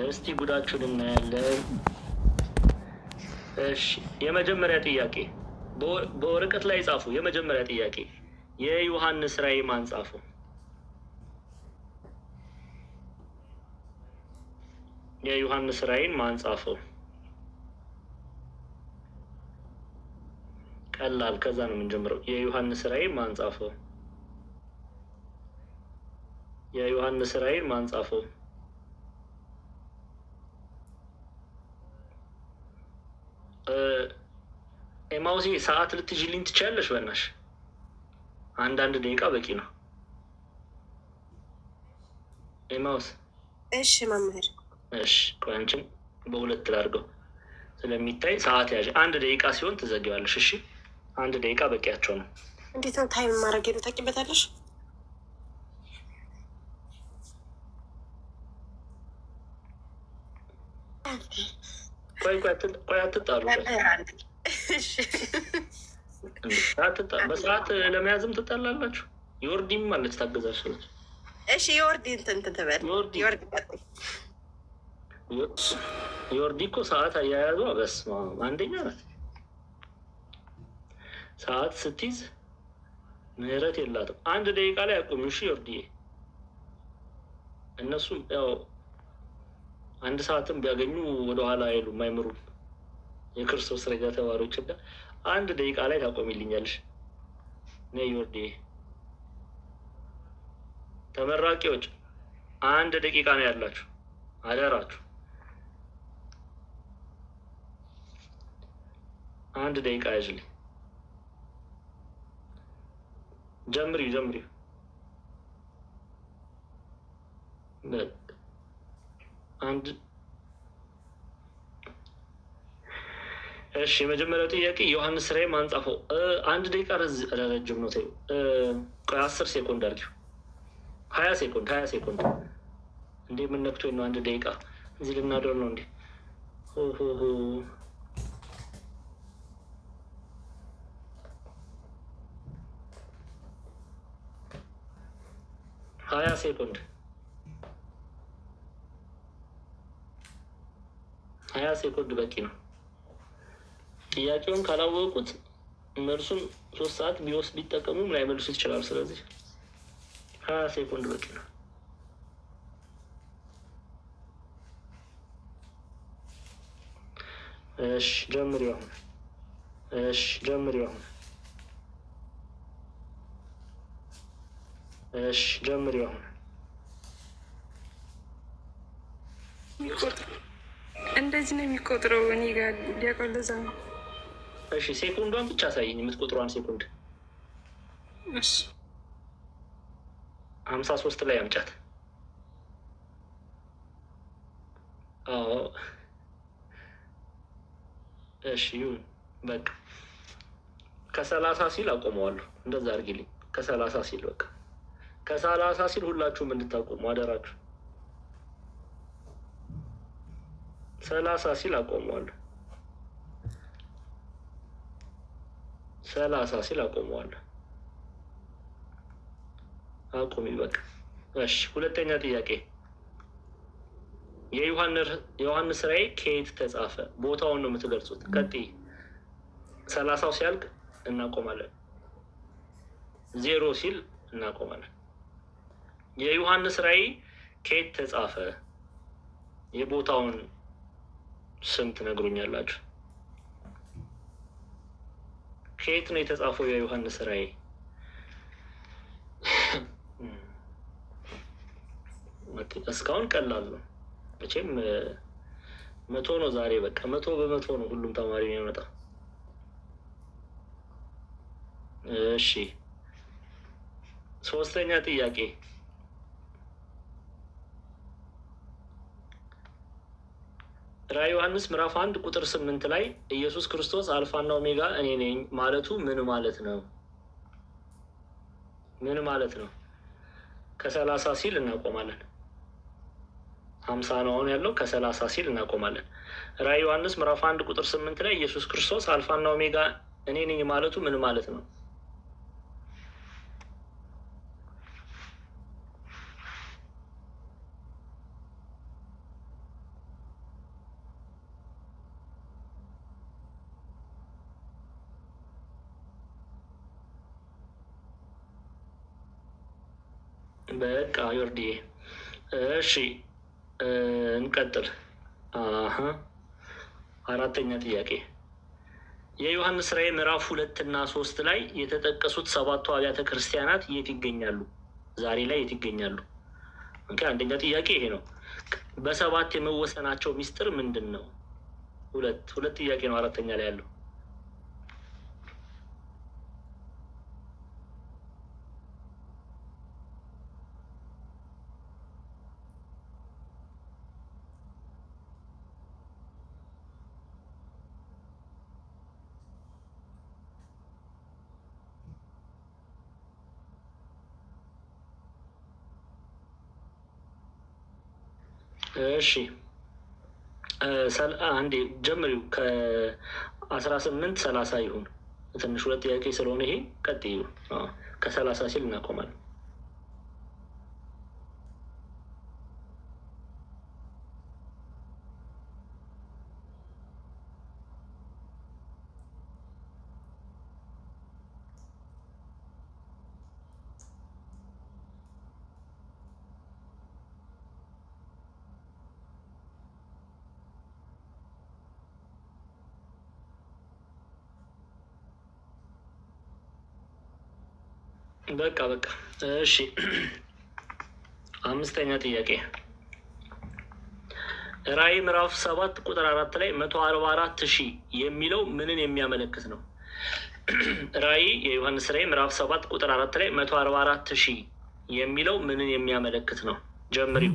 እስቲ ጉዳችሁን እናያለን። እሺ የመጀመሪያ ጥያቄ በወረቀት ላይ ጻፉ። የመጀመሪያ ጥያቄ የዮሐንስ ራእይ ማን ጻፉ? የዮሐንስ ራእይን ማን ጻፈው? ቀላል። ከዛ ነው የምንጀምረው። የዮሐንስ ራእይን ማን ጻፈው? የዮሐንስ ራእይን ማን ጻፈው? ኤማውሲ ሰዓት ልትይዥልኝ ትችያለሽ? በእናትሽ አንዳንድ ደቂቃ በቂ ነው። ኤማውስ። እሺ መምህር። እሺ ቆይ አንቺን በሁለት ላድርገው ስለሚታይ ሰዓት ያዥ። አንድ ደቂቃ ሲሆን ትዘጊዋለሽ። እሺ አንድ ደቂቃ በቂያቸው ነው። እንዴት ነው ታይም ማድረግ ሄዱ ታውቂበታለሽ? ቆይ አትጣሉ። በሰዓት ለመያዝም ትጣላላችሁ። የወርዲም ማለት ታገዛችኋለች። እሺ የወርዲ እንትን ትበል። የወርዲ እኮ ሰዓት አያያዟ በስመ አብ አንደኛ ናት። ሰዓት ስትይዝ ምህረት የላትም። አንድ ደቂቃ ላይ አቁም። እሺ የወርዲዬ፣ እነሱም ያው አንድ ሰዓትም ቢያገኙ ወደኋላ አይሉም አይምሩም። የክርስቶስ ረጋ ተማሪዎች ጋር አንድ ደቂቃ ላይ ታቆሚልኛለሽ። ነይ የወርዲዬ። ተመራቂዎች አንድ ደቂቃ ነው ያላችሁ፣ አደራችሁ። አንድ ደቂቃ ያዥልኝ። ጀምሪው። አንድ እሺ የመጀመሪያው ጥያቄ ዮሐንስ ራእይ ማን ጻፈው? አንድ ደቂቃ ረጅም ነው። ተይው። ቆይ 10 ሴኮንድ አድርጊው። 20 ሴኮንድ እንዴ ምን ነክቶኝ ነው? አንድ ደቂቃ እዚህ ልናደር ነው እንዴ? ሆሆሆ 20 ሴኮንድ 20 ሴኮንድ በቂ ነው። ጥያቄውን ካላወቁት መልሱን 3 ሰዓት ቢወስድ ቢጠቀሙም ላይመልሱት ይችላል። ስለዚህ 20 ሴኮንድ በቂ ነው። እሺ ጀምሪው አሁን። እንደዚህ ነው የሚቆጥረው። እኔ ጋር ሊያውቀው ለዛ ነው። እሺ ሴኮንዷን ብቻ አሳየኝ፣ የምትቆጥሯን ሴኮንድ። እሺ 53 ላይ አምጫት። አዎ እሺ ይሁን በቃ። ከ30 ሲል አቆመዋለሁ። እንደዛ አድርጊልኝ። ከ30 ሲል በቃ ከ30 ሲል ሁላችሁም እንድታቆሙ አደራችሁ። 30 ሲል አቆመዋለሁ። 30 ሲል አቆመዋለሁ። አቁሚ በቃ። እሺ ሁለተኛ ጥያቄ የዮሐንስ ራእይ ከየት ተጻፈ? ቦታውን ነው የምትገልጹት። ቀጥይ። 30 ሲያልቅ እናቆማለን። 0 ሲል እናቆማለን። የዮሐንስ ራእይ ከየት ተጻፈ? የቦታውን ስም ትነግሩኛላችሁ። ከየት ነው የተጻፈው የዮሐንስ ራእይ? እስካሁን ቀላል ነው መቼም። 100 ነው ዛሬ። በቃ 100 ነው ሁሉም ተማሪ ነው የመጣ። እሺ ሶስተኛ ጥያቄ ራእይ ዮሐንስ ምዕራፍ 1 ቁጥር 8 ላይ ኢየሱስ ክርስቶስ አልፋና ኦሜጋ እኔ ነኝ ማለቱ ምን ማለት ነው? ምን ማለት ነው? ከ30 ሲል እናቆማለን። 50 ነው አሁን ያለው። ከ30 ሲል እናቆማለን። ራእይ ዮሐንስ ምዕራፍ 1 ቁጥር 8 ላይ ኢየሱስ ክርስቶስ አልፋና ኦሜጋ እኔ ነኝ ማለቱ ምን ማለት ነው? በቃ ዮርዲዬ። እሺ እንቀጥል። አራተኛ ጥያቄ የዮሐንስ ራዕይ ምዕራፍ 2 እና 3 ላይ የተጠቀሱት 7ቱ አብያተ ክርስቲያናት የት ይገኛሉ? ዛሬ ላይ የት ይገኛሉ? አንደኛ ጥያቄ ይሄ ነው። በ7 የመወሰናቸው ሚስጥር ምንድን ነው? ሁለት ጥያቄ ነው አራተኛ ላይ ያለው። እሺ አንዴ ጀምሪው። ከ18-30 ይሁን። ትንሽ ሁለት ጥያቄ ስለሆነ ይሄ ቀጥዩ። ከ30 ሲል እናቆማለን። በቃ እሺ። አምስተኛ ጥያቄ ራዕይ ምዕራፍ 7 ቁጥር 4 ላይ 144,000 የሚለው ምንን የሚያመለክት ነው? ራዕይ የዮሐንስ ራዕይ ምዕራፍ 7 ቁጥር 4 ላይ 144,000 የሚለው ምንን የሚያመለክት ነው? ጀምሪው።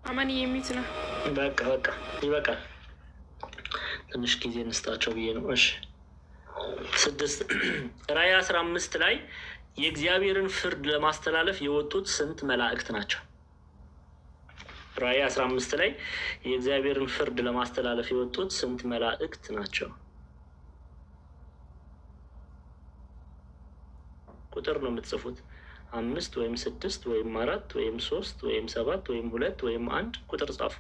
አማን የሚት ነው። በቃ ይበቃል። ትንሽ ጊዜ እንስጣቸው ብዬ ነው። እሺ 6 ራዕይ 15 ላይ የእግዚአብሔርን ፍርድ ለማስተላለፍ የወጡት ስንት መላእክት ናቸው? ራዕይ 15 ላይ የእግዚአብሔርን ፍርድ ለማስተላለፍ የወጡት ስንት መላእክት ናቸው? ቁጥር ነው የምትጽፉት። 5 ወይም 6 ወይም 4 ወይም 3 ወይም 7 ወይም 2 ወይም 1 ቁጥር ጻፉ።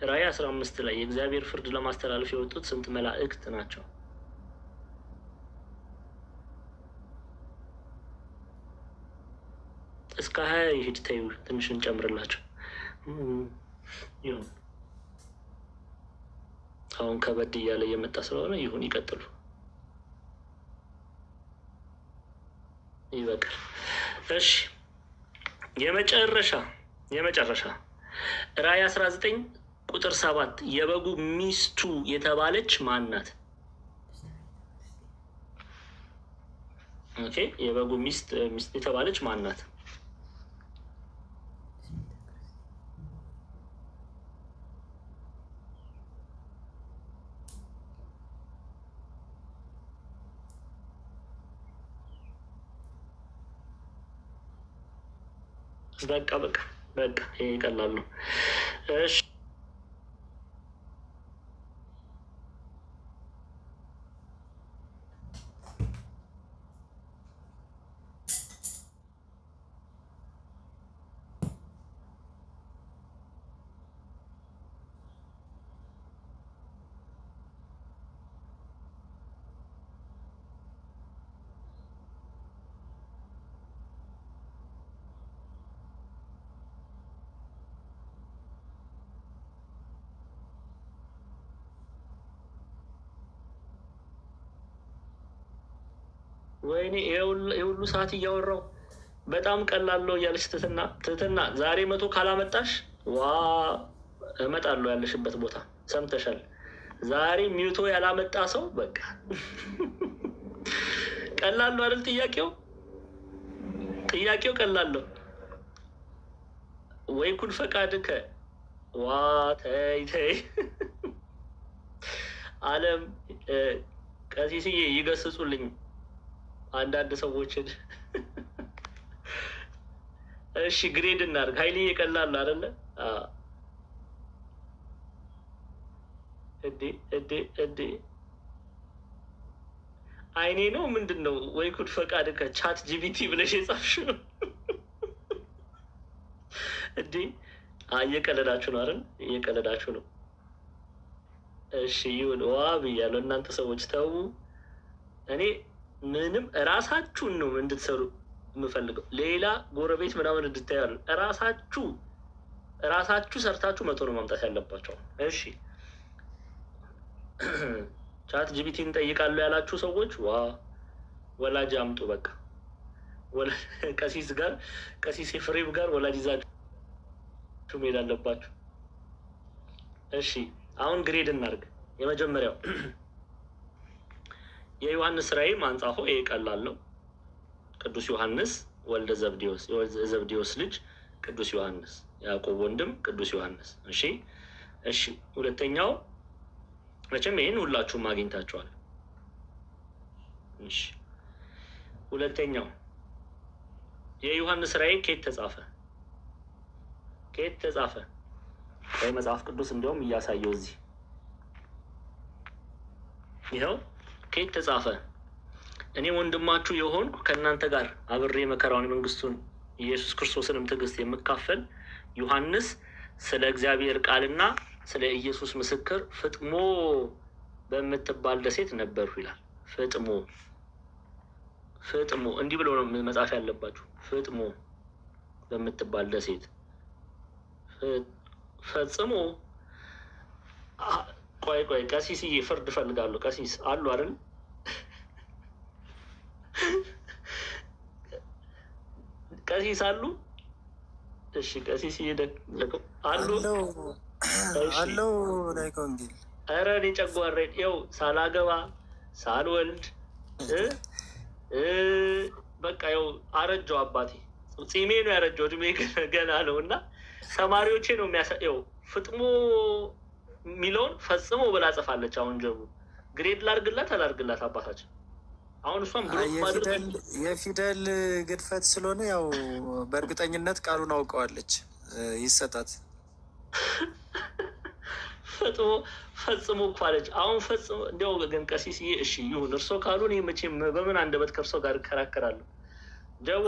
ራዕይ 15 ላይ የእግዚአብሔር ፍርድ ለማስተላለፍ የወጡት ስንት መላእክት ናቸው? እስከ 20 ይሄድ። ተይው ትንሽ እንጨምርላቸው ይሁን። አሁን ከበድ እያለ እየመጣ ስለሆነ ይሁን፣ ይቀጥሉ። ይበቃል። እሺ የመጨረሻ ራዕይ 19 ቁጥር 7 የበጉ ሚስቱ የተባለች ማን ናት? ኦኬ የበጉ ሚስት የተባለች ማን ናት? በቃ ይሄ ቀላል ነው። እሺ ወይኔ የሁሉ ሰዓት እያወራው በጣም ቀላል ነው እያለች ትህትና ዛሬ 100 ካላመጣሽ እመጣለሁ ያለሽበት ቦታ ሰምተሻል። ዛሬ ሚውቶ ያላመጣ ሰው በቃ ቀላል ነው አይደል? ጥያቄው ጥያቄው ቀላል ነው። ወይ ኩን ፈቃድከ ዋ ተይ ተይ አለም ቀሲስዬ ይገስጹልኝ አንዳንድ ሰዎችን። እሺ ግሬድ እናድርግ። ሀይልዬ ቀላል አይደለ? እዴ አይኔ ነው ምንድን ነው? ወይ ኩድ ፈቃድ ከቻት ጂቢቲ ብለሽ የጻፍሽው እንዴ? እየቀለዳችሁ ነው አይደል? እየቀለዳችሁ ነው። እሺ ይሁን። ዋ ብያለሁ። እናንተ ሰዎች ተው። እኔ ምንም እራሳችሁን ነው እንድትሰሩ የምፈልገው። ሌላ ጎረቤት ምናምን እንድታያሉ። እራሳችሁ ሰርታችሁ መቶ ነው ማምጣት ያለባቸው። እሺ ቻት ጂቢቲ እንጠይቃለሁ ያላችሁ ሰዎች ወላጅ አምጡ። በቃ ቀሲስ ኤፍሬም ጋር ወላጅ ይዛችሁ መሄድ አለባችሁ። እሺ አሁን ግሬድ እናድርግ። የመጀመሪያው የዮሐንስ ራእይ ማንጻፎ ይሄ ቀላል ነው። ቅዱስ ዮሐንስ ወልደ ዘብዴዎስ፣ የዘብዴዎስ ልጅ ቅዱስ ዮሐንስ፣ ያዕቆብ ወንድም ቅዱስ ዮሐንስ። እሺ ሁለተኛው መቼም ይህን ሁላችሁም አግኝታችኋል። እሺ ሁለተኛው የዮሐንስ ራእይ ከየት ተጻፈ? ወይ መጽሐፍ ቅዱስ እንዲያውም እያሳየው እዚህ ይኸው ከየት ተጻፈ? እኔ ወንድማችሁ የሆንኩ ከእናንተ ጋር አብሬ መከራውን መንግስቱን ኢየሱስ ክርስቶስንም ትዕግስት የምካፈል ዮሐንስ ስለ እግዚአብሔር ቃልና ስለ ኢየሱስ ምስክር ፍጥሞ በምትባል ደሴት ነበርሁ ይላል። ፍጥሞ እንዲህ ብሎ ነው መጻፍ ያለባችሁ። ፍጥሞ በምትባል ደሴት ፈጽሞ። ቆይ ቀሲስዬ ፍርድ እፈልጋለሁ። ቀሲስ አሉ አይደል? ቀሲስ አሉ? እሺ ቀሲስዬ አሉ ላይክ ወንጌል። ኧረ እኔ ጨጓሬ ይኸው ሳላገባ ሳልወልድ በቃ ይኸው አረጀው። አባቴ ጺሜ ነው ያረጀው፣ እድሜ ገና ነው። እና ተማሪዎቼ ነው የሚያሳየው። ፍጥሞ የሚለውን ፈጽሞ ብላ ጽፋለች። አሁን ጀቡ ግሬድ ላርግላት አባታችን። አሁን እሷም የፊደል ግድፈት ስለሆነ ያው በእርግጠኝነት ቃሉን አውቀዋለች። ይሰጣት። ፈጽሞ እኮ አለች። አሁን ፈጽሞ እንዲያው ግን ቀሲስዬ እሺ ይሁን፣ እርሶ ካሉ እኔ መቼም በምን አንደበት ከእርሶ ጋር እከራከራለሁ።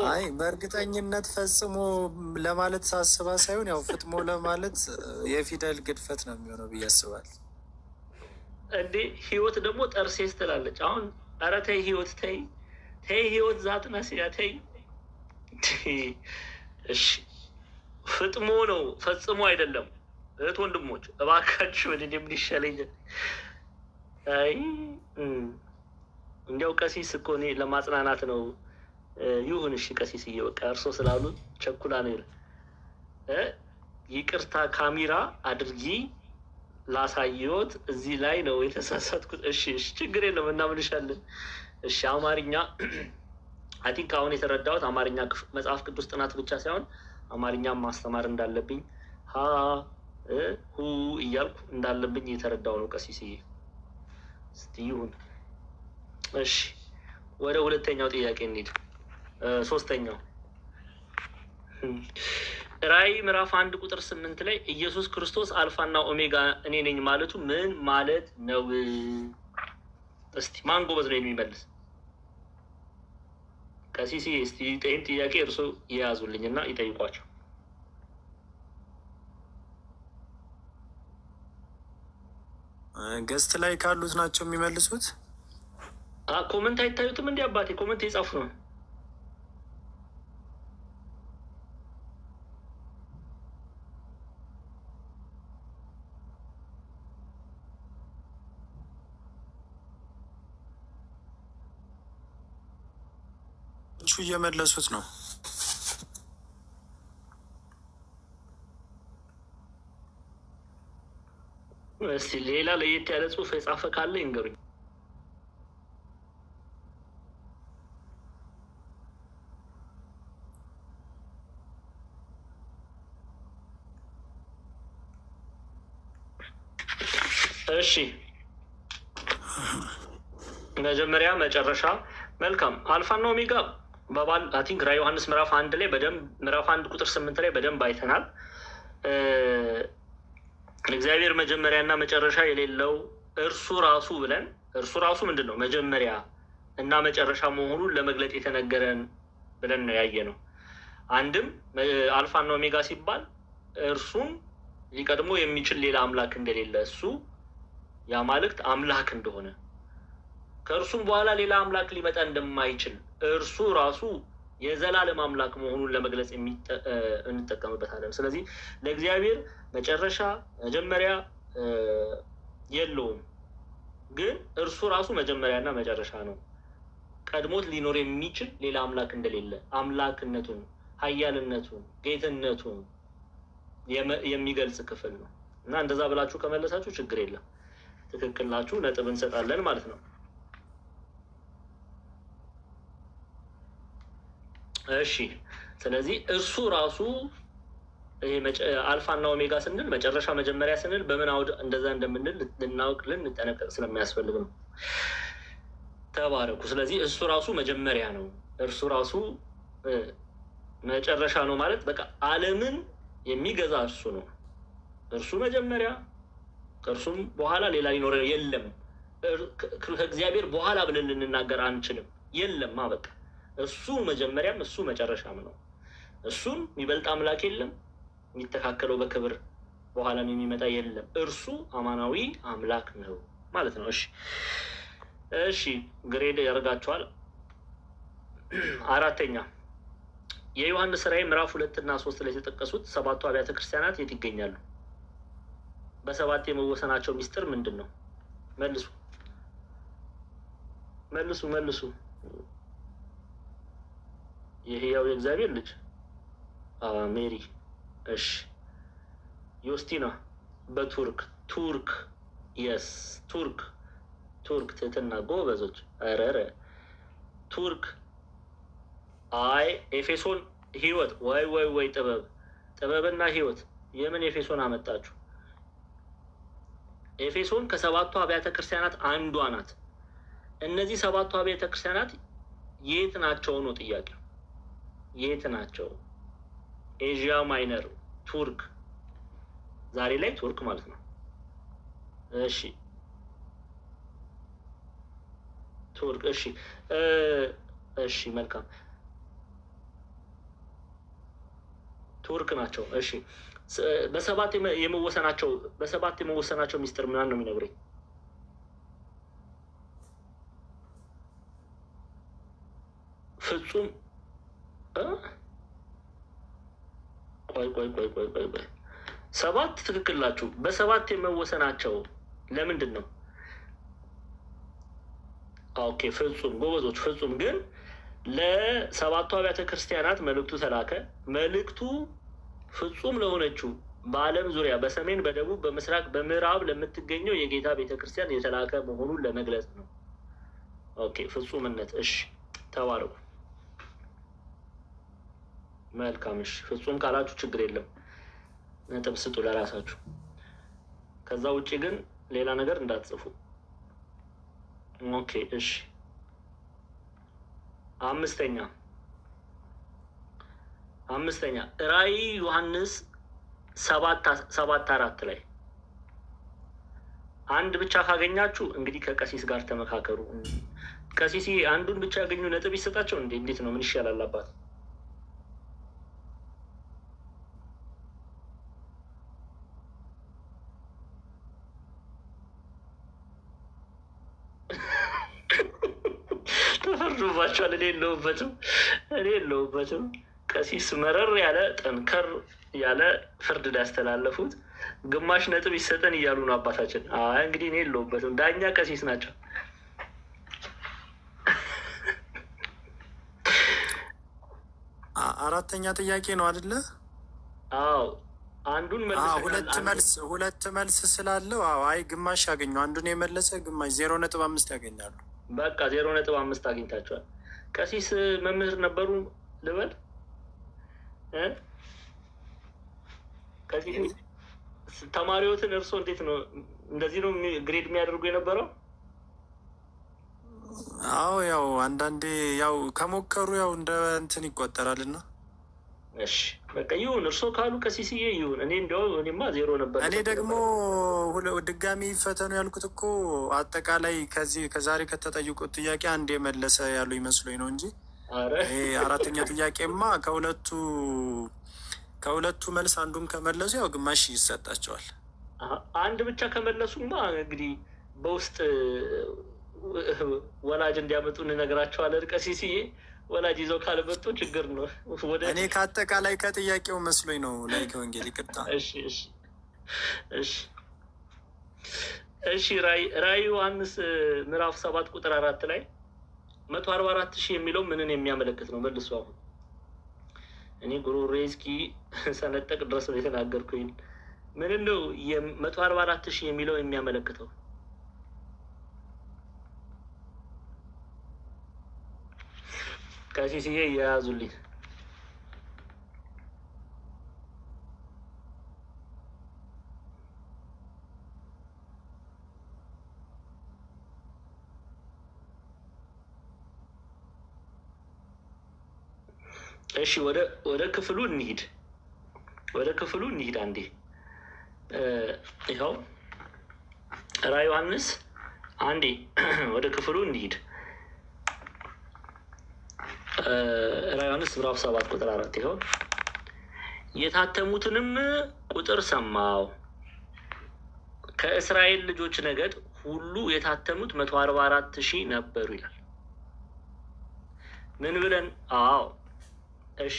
አይ በእርግጠኝነት ፈጽሞ ለማለት ሳስባ ሳይሆን ያው ፍጥሞ ለማለት የፊደል ግድፈት ነው የሚሆነው ብዬ አስባለሁ። እንዴ ህይወት ደግሞ ጠርሴስ ትላለች። አሁን ኧረ ተይ ህይወት ተይ ህይወት ዛትና ሲያ ተይ። እሺ ፍጥሞ ነው ፈጽሞ አይደለም። እህት ወንድሞች እባካችሁ ወደ ምን ይሻለኛል? አይ እንዲያው ቀሲስ እኮ እኔ ለማጽናናት ነው። ይሁን እሺ ቀሲስዬ በቃ እርሶ ስላሉ ቸኩላ ነው ይላል። ይቅርታ ካሜራ አድርጊ ላሳየዎት፣ እዚህ ላይ ነው የተሳሳትኩት። እሺ ችግር የለም እናምንሻለን። እሺ አማርኛ አይ ቲንክ አሁን የተረዳሁት አማርኛ መጽሐፍ ቅዱስ ጥናት ብቻ ሳይሆን አማርኛም ማስተማር እንዳለብኝ ሁ እያልኩ እንዳለብኝ የተረዳው ነው ቀሲስዬ። እስቲ ይሁን። እሺ ወደ ሁለተኛው ጥያቄ እንሂድ። ሶስተኛው ራእይ ምዕራፍ 1:8 ላይ ኢየሱስ ክርስቶስ አልፋና ኦሜጋ እኔ ነኝ ማለቱ ምን ማለት ነው? እስቲ ማን ጎበዝ ነው የሚመልስ? ቀሲስዬ እስቲ ይህን ጥያቄ እርሶ የያዙልኝና ይጠይቋቸው። ገስት ላይ ካሉት ናቸው የሚመልሱት። ኮመንት አይታዩትም? እንዲ አባቴ ኮመንት የጻፉ ነው። እየመለሱት ነው። እስቲ ሌላ ለየት ያለ ጽሁፍ የጻፈ ካለ ይንገሩኝ። እሺ መጀመሪያ መጨረሻ። መልካም አልፋና ኦሜጋ በባል አቲንክ ራ ዮሐንስ ምዕራፍ 1 ላይ በደንብ ምዕራፍ 1 ቁጥር 8 ላይ በደንብ አይተናል። እግዚአብሔር መጀመሪያና መጨረሻ የሌለው እርሱ ራሱ ብለን እርሱ ራሱ ምንድን ነው መጀመሪያ እና መጨረሻ መሆኑን ለመግለጥ የተነገረን ብለን ነው ያየ ነው። አንድም አልፋና ኦሜጋ ሲባል እርሱም ሊቀድሞ የሚችል ሌላ አምላክ እንደሌለ እሱ የአማልክት አምላክ እንደሆነ ከእርሱም በኋላ ሌላ አምላክ ሊመጣ እንደማይችል እርሱ ራሱ የዘላለም አምላክ መሆኑን ለመግለጽ እንጠቀምበታለን። ስለዚህ ለእግዚአብሔር መጨረሻ መጀመሪያ የለውም፣ ግን እርሱ ራሱ መጀመሪያና መጨረሻ ነው። ቀድሞት ሊኖር የሚችል ሌላ አምላክ እንደሌለ አምላክነቱን፣ ኃያልነቱን፣ ጌትነቱን የሚገልጽ ክፍል ነው እና እንደዛ ብላችሁ ከመለሳችሁ ችግር የለም፣ ትክክል ናችሁ፣ ነጥብ እንሰጣለን ማለት ነው። እሺ ስለዚህ እርሱ ራሱ አልፋና ኦሜጋ ስንል መጨረሻ መጀመሪያ ስንል በምን አውድ እንደዛ እንደምንል ልናውቅ ልንጠነቀቅ ስለሚያስፈልግ ነው። ተባረኩ። ስለዚህ እሱ ራሱ መጀመሪያ ነው፣ እርሱ ራሱ መጨረሻ ነው ማለት በቃ ዓለምን የሚገዛ እርሱ ነው። እርሱ መጀመሪያ፣ ከእርሱም በኋላ ሌላ ሊኖር የለም። ከእግዚአብሔር በኋላ ብለን ልንናገር አንችልም። የለም በቃ እሱ መጀመሪያም እሱ መጨረሻም ነው። እሱም የሚበልጥ አምላክ የለም፣ የሚተካከለው በክብር በኋላም የሚመጣ የለም። እርሱ አማናዊ አምላክ ነው ማለት ነው። እሺ ግሬድ ያደርጋቸዋል። አራተኛ የዮሐንስ ራዕይ ምዕራፍ 2 እና 3 ላይ የተጠቀሱት 7ቱ አብያተ ክርስቲያናት የት ይገኛሉ? በሰባት የመወሰናቸው ሚስጥር ምንድን ነው? መልሱ። የህያው የእግዚአብሔር ልጅ ሜሪ። እሺ ዮስቲና በቱርክ የስ ቱርክ ትህትና ጎበዞች። ኧረ ቱርክ አይ ኤፌሶን ህይወት ወይ ጥበብና ህይወት የምን ኤፌሶን አመጣችሁ? ኤፌሶን ከሰባቱ አብያተ ክርስቲያናት አንዷ ናት። እነዚህ ሰባቱ አብያተ ክርስቲያናት የት ናቸው ነው ጥያቄው። የት ናቸው? ኤዥያ ማይነር ቱርክ፣ ዛሬ ላይ ቱርክ ማለት ነው። ቱርክ መልካም ቱርክ ናቸው። በሰባት የመወሰናቸው ሚስጥር ምናምን ነው የሚነግረኝ። ፍጹም ቆይ ሰባት ትክክል ናችሁ። በሰባት የመወሰናቸው ለምንድን ነው? ኦኬ ፍጹም ጎበዞች። ፍጹም ግን ለሰባቱ አብያተ ክርስቲያናት መልእክቱ ተላከ። መልእክቱ ፍጹም ለሆነችው በዓለም ዙሪያ በሰሜን፣ በደቡብ፣ በምስራቅ፣ በምዕራብ ለምትገኘው የጌታ ቤተክርስቲያን የተላከ መሆኑን ለመግለጽ ነው። ኦኬ ፍጹምነት። ተባረኩ። መልካም። ፍጹም ካላችሁ ችግር የለም፣ ነጥብ ስጡ ለራሳችሁ። ከዛ ውጭ ግን ሌላ ነገር እንዳትጽፉ። ኦኬ አምስተኛ ራዕይ ዮሐንስ 7:4 ላይ አንድ ብቻ ካገኛችሁ እንግዲህ ከቀሲስ ጋር ተመካከሩ። ቀሲስ አንዱን ብቻ ያገኙ ነጥብ ይሰጣቸው እንዴ? እንዴት ነው? ምን ይሻላል አባት? ተፈርዶባቸዋል። እኔ የለሁበትም። ቀሲስ መረር ያለ ጠንከር ያለ ፍርድ ሊያስተላለፉት ግማሽ ነጥብ ይሰጠን እያሉ ነው አባታችን። እንግዲህ እኔ የለሁበትም። ዳኛ ቀሲስ ናቸው። አራተኛ ጥያቄ ነው አይደለ? አዎ አንዱን ሁለት መልስ ስላለው አይ ግማሽ ያገኘው አንዱን የመለሰ ግማሽ 0.5 ያገኛሉ። በቃ 0.5 አግኝታቸዋል። ቀሲስ መምህር ነበሩ ልበል? ቀሲስ ተማሪዎትን እርሶ እንዴት ነው እንደዚህ ነው ግሬድ የሚያደርጉ የነበረው? አዎ ያው አንዳንዴ ያው ከሞከሩ ያው እንደ እንትን ይቆጠራልና። እሺ በቃ ይሁን፣ እርሶ ካሉ ቀሲስዬ ይሁን። እኔ እንደው እኔማ 0 ነበር። እኔ ደግሞ ድጋሚ ፈተኑ ያልኩት እኮ አጠቃላይ ከዛሬ ከተጠየቁት ጥያቄ አንድ የመለሰ ያሉ ይመስሉኝ ነው እንጂ አራተኛ ጥያቄማ ከሁለቱ መልስ አንዱን ከመለሱ ያው ግማሽ ይሰጣቸዋል። አንድ ብቻ ከመለሱማ እንግዲህ በውስጥ ወላጅ እንዲያመጡ እንነግራቸዋለን። ቀሲስዬ ወላጅ ይዘው ካልመጡ ችግር ነው። እኔ ከአጠቃላይ ከጥያቄው መስሎኝ ነው ላይ ከወንጌል ይቅርታ። እሺ ራዕይ ዮሐንስ ምዕራፍ 7 ቁጥር 4 ላይ 144,000 የሚለው ምንን የሚያመለክት ነው? መልሱ። አሁን እኔ ጉሮሮዬ እስኪ ሰነጠቅ ድረስ ነው የተናገርኩኝ። ምንን ነው 144,000 የሚለው የሚያመለክተው? ቀሲስዬ እየያዙልኝ። እሺ ወደ ክፍሉ እንሂድ። አንዴ ይኸው ራዕይ ዮሐንስ አንዴ ወደ ክፍሉ እንሂድ። ራዕይ ዮሐንስ ምዕራፍ 7 ቁጥር 4 ይኸው የታተሙትንም ቁጥር ሰማው፣ ከእስራኤል ልጆች ነገድ ሁሉ የታተሙት 144,000 ነበሩ ይላል። ምን ብለን? አዎ እሺ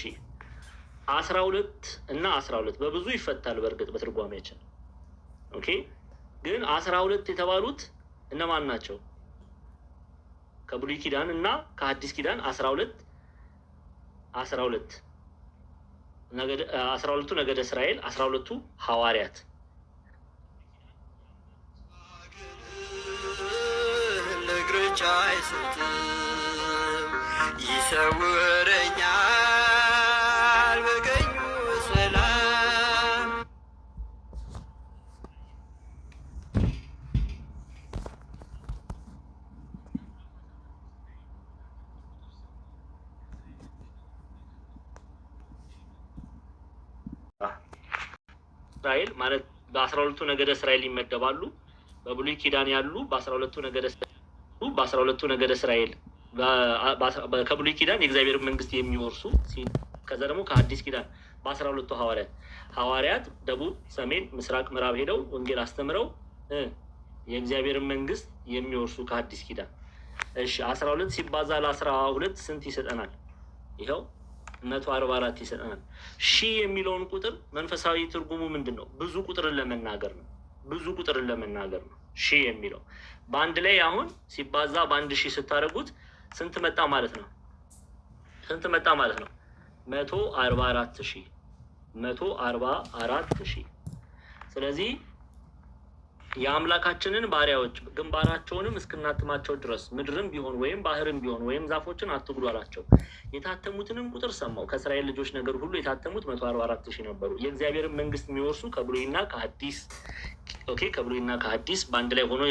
12 እና 12 በብዙ ይፈታል። በእርግጥ በትርጓሜያችን ኦኬ። ግን 12 የተባሉት እነማን ናቸው? ከብሉይ ኪዳን እና ከሐዲስ ኪዳን 12 ነገደ እስራኤል፣ 12ቱ ሐዋርያት። ለእግሮች አይሰጥም ይሰውረኛል በቀኙ ሰላም። እስራኤል ማለት በ12ቱ ነገደ እስራኤል ይመደባሉ። በብሉይ ኪዳን ያሉ በ12ቱ ነገደ እስራኤል ከብሉይ ኪዳን የእግዚአብሔር መንግስት የሚወርሱ፣ ከዛ ደግሞ ከሐዲስ ኪዳን በ12ቱ ሐዋርያት ደቡብ፣ ሰሜን፣ ምስራቅ፣ ምዕራብ ሄደው ወንጌል አስተምረው የእግዚአብሔርን መንግስት የሚወርሱ ከሐዲስ ኪዳን። እሺ 12 ሲባዛ ለ12 ስንት ይሰጠናል? ይኸው 144 ይሰጠናል። ሺህ የሚለውን ቁጥር መንፈሳዊ ትርጉሙ ምንድን ነው? ብዙ ቁጥርን ለመናገር ነው። ሺህ የሚለው በአንድ ላይ አሁን ሲባዛ በ1 ሺህ ስታደርጉት ስንት መጣ ማለት ነው? 144,000። ስለዚህ የአምላካችንን ባሪያዎች ግንባራቸውንም እስክናትማቸው ድረስ ምድርም ቢሆን ወይም ባህርም ቢሆን ወይም ዛፎችን አትጉዱ አላቸው። የታተሙትንም ቁጥር ሰማው። ከእስራኤል ልጆች ነገር ሁሉ የታተሙት 144,000 ነበሩ። የእግዚአብሔርን መንግስት የሚወርሱ ከብሉይና ከሐዲስ በአንድ ላይ ሆኖ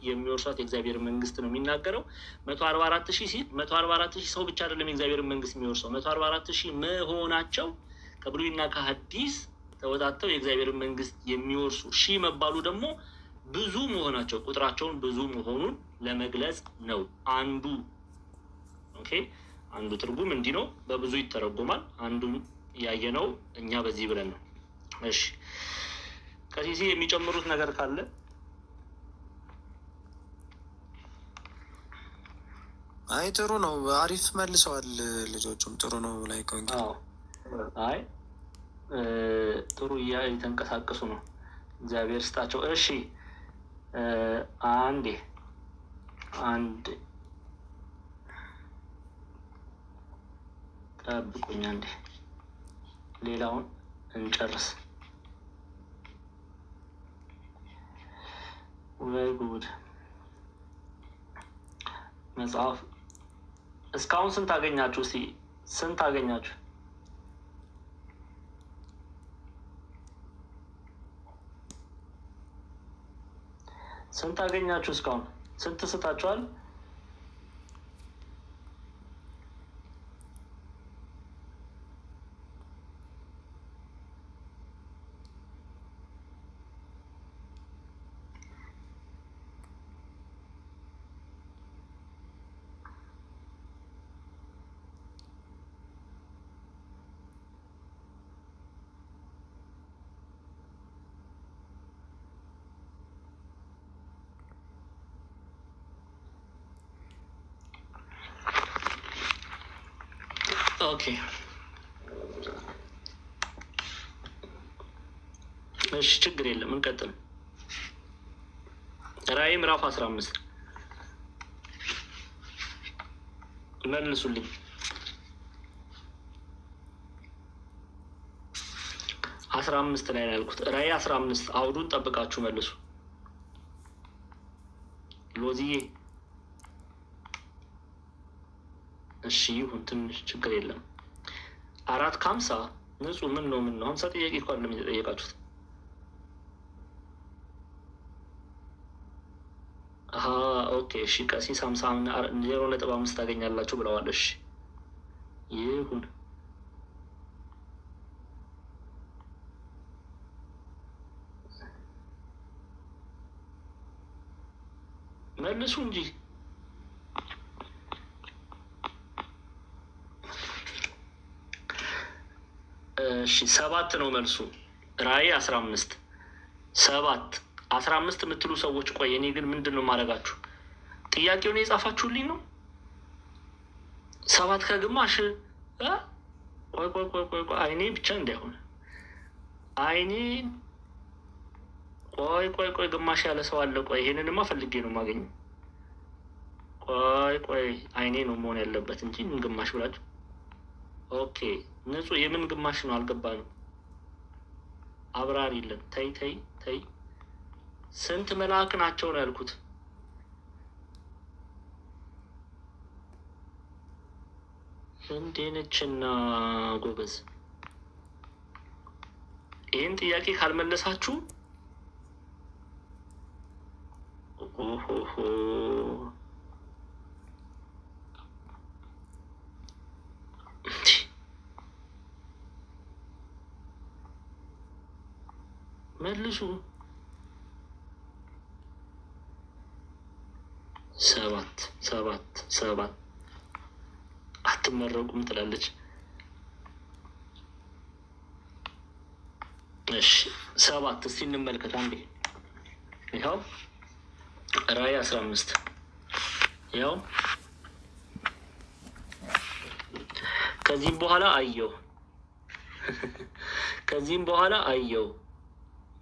የሚወርሷት የእግዚአብሔር መንግስት ነው የሚናገረው። 144,000 ሲል 144,000 ሰው ብቻ አይደለም የእግዚአብሔርን መንግስት የሚወርሰው። 144,000 መሆናቸው ከብሉይና ከሐዲስ ተወጣተው የእግዚአብሔርን መንግስት የሚወርሱ። ሺህ መባሉ ደግሞ ብዙ መሆናቸው ቁጥራቸውን ብዙ መሆኑን ለመግለጽ ነው። አንዱ ትርጉም እንዲህ ነው። በብዙ ይተረጎማል። አንዱን ያየነው እኛ በዚህ ብለን ነው። እሺ ከዚህ የሚጨምሩት ነገር ካለ? አይ ጥሩ ነው። አሪፍ መልሰዋል ልጆቹም ጥሩ ነው። ላይ ከወንጌል አይ ጥሩ እየተንቀሳቀሱ ነው። እግዚአብሔር ስጣቸው። እሺ አንድ ጠብቁኝ፣ አንዴ ሌላውን እንጨርስ። ወይ ጉድ! መጽሐፍ እስካሁን ስንት አገኛችሁ? እስኪ ስንት አገኛችሁ? ስንት አገኛችሁ እስካሁን? ስንት ስታችኋል? ኦኬ እሺ፣ ችግር የለም እንቀጥል። ራዕይ ምዕራፍ 15 መልሱልኝ። 15 ላይ ነው ያልኩት። ራዕይ 15 አውዱን ጠብቃችሁ መልሱ። ሎዚዬ እሺ ይሁን፣ ትንሽ ችግር የለም። 4:50 ንጹህ ምን ነው 50 ጥያቄ እኮ አይደለም የተጠየቃችሁት። ኦኬ እሺ፣ ቀሲስ 0.5 ታገኛላችሁ ብለዋል። እሺ ይሁን። መልሱ እንጂ እሺ 7 ነው መልሱ። ራዕይ 15 7 15 የምትሉ ሰዎች ቆይ፣ እኔ ግን ምንድን ነው ማድረጋችሁ? ጥያቄውን የጻፋችሁልኝ ነው 7 ከግማሽ ቆይ አይኔ ብቻ እንዳይሆን አይኔ ቆይ ግማሽ ያለ ሰው አለ። ቆይ ይሄንንማ ፈልጌ ነው የማገኘው። ቆይ አይኔ ነው መሆን ያለበት እንጂ ምን ግማሽ ብላችሁ። ኦኬ ንጹህ የምን ግማሽ ነው አልገባንም። አብራሪልን። ተይ ስንት መልአክ ናቸው ነው ያልኩት? እንዴነችና ጎበዝ፣ ይህን ጥያቄ ካልመለሳችሁ መልሱ። 7 አትመረቁም ትላለች። እሺ 7 እስቲ እንመልከት አንዴ። ይኸው ራዕይ 15 ያው ከዚህም በኋላ አየው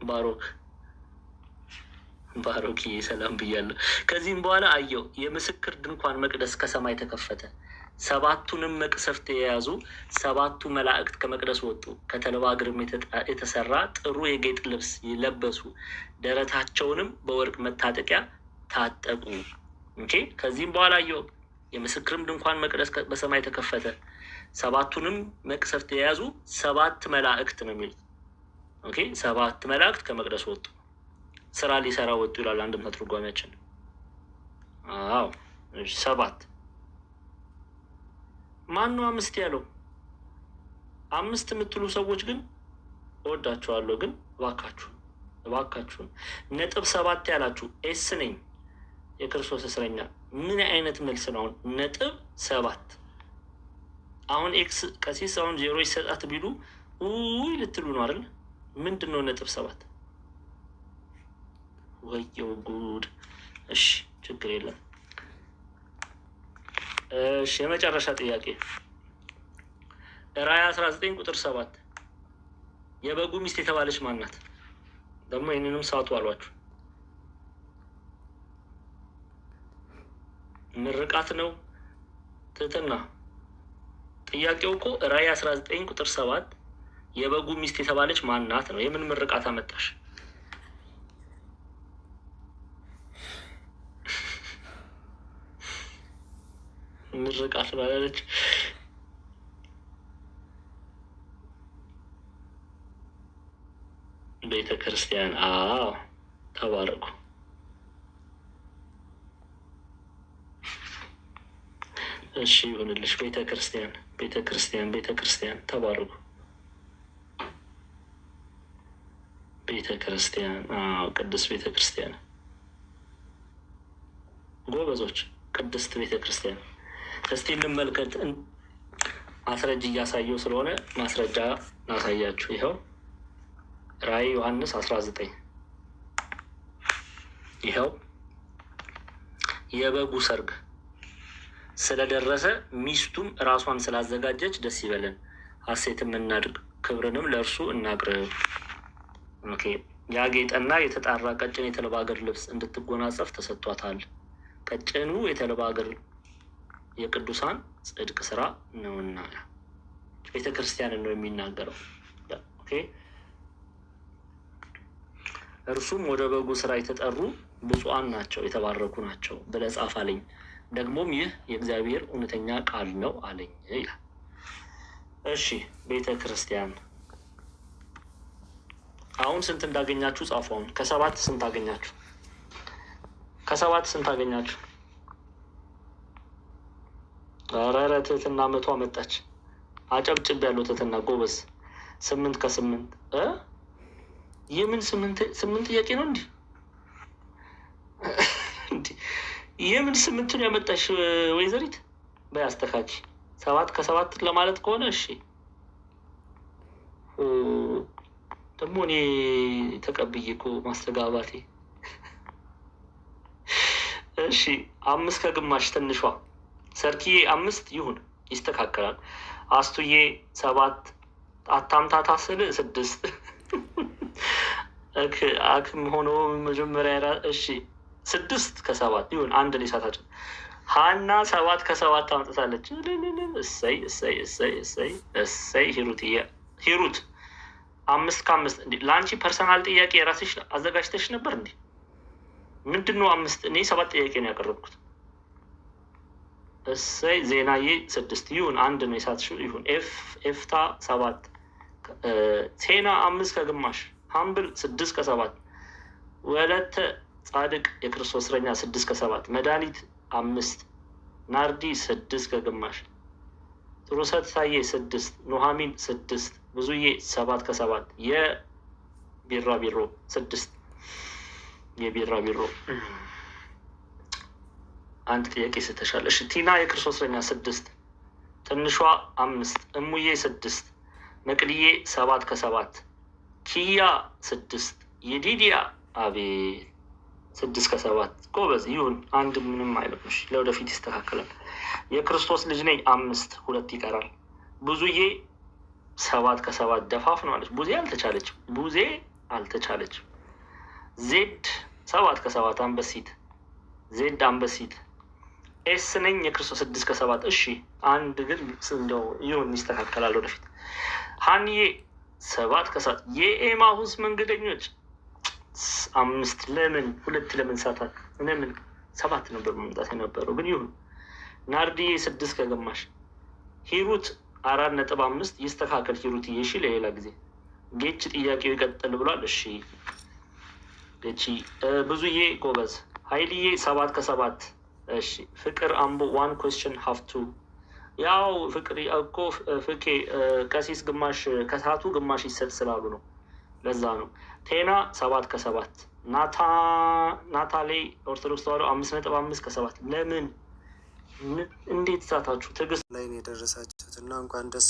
ባሮክ ሰላም ብያለሁ። ከዚህም በኋላ አየው የምስክር ድንኳን መቅደስ ከሰማይ ተከፈተ። 7ቱንም መቅሰፍት የያዙ 7ቱ መላእክት ከመቅደስ ወጡ። ከተልባ እግርም የተሰራ ጥሩ የጌጥ ልብስ ለበሱ። ደረታቸውንም በወርቅ መታጠቂያ ታጠቁ። ኦኬ ከዚህም በኋላ አየው የምስክርም ድንኳን መቅደስ በሰማይ ተከፈተ። 7ቱንም መቅሰፍት የያዙ 7 መላእክት ነው የሚሉት። ኦኬ 7 መላእክት ከመቅደስ ወጡ፣ ስራ ሊሰራ ወጡ ይላል አንድምታ ትርጓሜያችን። አዎ 7 ማን ነው 5 ያለው? 5 የምትሉ ሰዎች ግን እወዳችኋለሁ፣ ግን እባካችሁን 7 ያላችሁ ኤስ ነኝ የክርስቶስ እስረኛ። ምን አይነት መልስ ነው አሁን? 7 አሁን ኤክስ ቀሲስ አሁን 0 ይሰጣት ቢሉ ውይ ልትሉ ነው አይደል? ምንድን ነው 7? ወየው ጉድ። እሺ ችግር የለም። እሺ የመጨረሻ ጥያቄ ራዕይ 19 ቁጥር 7 የበጉ ሚስት የተባለች ማን ናት? ደግሞ ይህንንም ሳቱ አሏችሁ። ምርቃት ነው ትህትና? ጥያቄው እኮ ራዕይ 19 ቁጥር 7 የበጉ ሚስት የተባለች ማን ናት ነው። የምን ምርቃት አመጣሽ? ምርቃት ባላለች ቤተ ክርስቲያን። ተባረኩ። እሺ ይሁንልሽ። ቤተ ክርስቲያን ተባረኩ። ቤተ ክርስቲያን ቅድስት ቤተ ክርስቲያን ጎበዞች፣ ቅድስት ቤተ ክርስቲያን። እስቲ እንመልከት። ማስረጃ እያሳየው ስለሆነ ማስረጃ ላሳያችሁ። ይኸው ራእይ ዮሐንስ 19 ይኸው የበጉ ሰርግ ስለደረሰ ሚስቱም ራሷን ስላዘጋጀች ደስ ይበለን፣ ሐሴትም እናድርግ፣ ክብርንም ለእርሱ እናቅርብ። ኦኬ። ያጌጠና የተጣራ ቀጭን የተልባ እግር ልብስ እንድትጎናጸፍ ተሰጥቷታል። ቀጭኑ የተልባ እግር የቅዱሳን ጽድቅ ስራ ነውና ቤተ ክርስቲያንን ነው የሚናገረው። ኦኬ። እርሱም ወደ በጉ ስራ የተጠሩ ብፁዓን ናቸው የተባረኩ ናቸው ብለህ ጻፍ አለኝ። ደግሞም ይህ የእግዚአብሔር እውነተኛ ቃል ነው አለኝ ይላል። እሺ ቤተ ክርስቲያን አሁን ስንት እንዳገኛችሁ ጻፉ። አሁን ከሰባት ስንት አገኛችሁ? ከሰባት ስንት አገኛችሁ? ኧረ ትህትና 100 አመጣች። አጨብጭብ ያለው ትህትና ጎበዝ። 8 ከ8 የምን 8 ጥያቄ ነው እንዲህ የምን 8 ነው ያመጣሽ ወይዘሪት? በያስተካኪ 7 ከ7 ለማለት ከሆነ እሺ። ደግሞ እኔ ተቀብዬ እኮ ማስተጋባቴ። እሺ 5 ከግማሽ ትንሿ ሰርኪዬ 5 ይሁን ይስተካከላል። አስቱዬ 7 አታምታታ ስል 6 አክም ሆኖ መጀመሪያ እሺ 6 ከ7 ይሁን። አንድ ላይ ሳታችን ሀና 7 ከ7 አምጥታለች። እሰይ እሰይ እሰይ እሰይ እሰይ። ሂሩት 5 ከ5 እንዴ! ለአንቺ ፐርሰናል ጥያቄ የራስሽ አዘጋጅተሽ ነበር እንዴ? ምንድን ነው 5? እኔ 7 ጥያቄ ነው ያቀረብኩት። እሰይ። ዜናዬ 6 ይሁን። አንድ ነው የሳትሽው ይሁን። ኤፍታ 7 ቴና 5 ከግማሽ ሀምብል 6 ከ7 ወለተ ጻድቅ የክርስቶስ እስረኛ 6 ከ7 መድኃኒት 5 ናርዲ 6 ከግማሽ ጥሩሰት ታዬ 6 ኑሐሚን 6 ብዙዬ 7 ከ7 የቢራቢሮ 6 የቢራቢሮ አንድ ጥያቄ ስተሻል። እሺ ቲና የክርስቶስ እስረኛ 6 ትንሿ 5 እሙዬ 6 መቅድዬ 7 ከ7 ኪያ 6 የዲዲያ አቤት 6 ከ7 ጎበዝ ይሁን። አንድ ምንም አይለምሽ፣ ለወደፊት ይስተካከላል። የክርስቶስ ልጅ ነኝ 5 2 ይቀራል። ብዙዬ 7 ከ7 ደፋፍ ነው አለች። ቡዜ አልተቻለችም። ዜድ 7 ከ7 አንበሲት ዜድ አንበሲት። ኤስ ነኝ የክርስቶስ 6 ከ7 እሺ። አንድ ግን እንደው ይሁን ይስተካከላል ወደፊት። ሀንዬ 7 ከ7 የኤማሁስ መንገደኞች 5 ለምን 2 ለምን ሳታት ለምን 7 ነበር መምጣት የነበረው ግን ይሁን። ናርዲዬ 6 ከግማሽ ሂሩት 4.5 ይስተካከል። ሂሩት እሺ ለሌላ ጊዜ። ጌች ጥያቄው ይቀጥል ብሏል። እሺ ጌቺ ብዙዬ ጎበዝ። ሀይልዬ 7 ከ7 እሺ። ፍቅር አምቦ 1 question have to ያው ፍቅር እኮ ፍቄ ቀሲስ ግማሽ ከሰዓቱ ግማሽ ይሰጥ ስላሉ ነው፣ ለዛ ነው። ቴና 7 ከ7 ናታሌ ኦርቶዶክስ ተዋሕዶ 5.5 ከ7 ለምን እንዴት ሳታችሁ? ትዕግስት ላይ ነው የደረሳችሁት እና እንኳን ደስ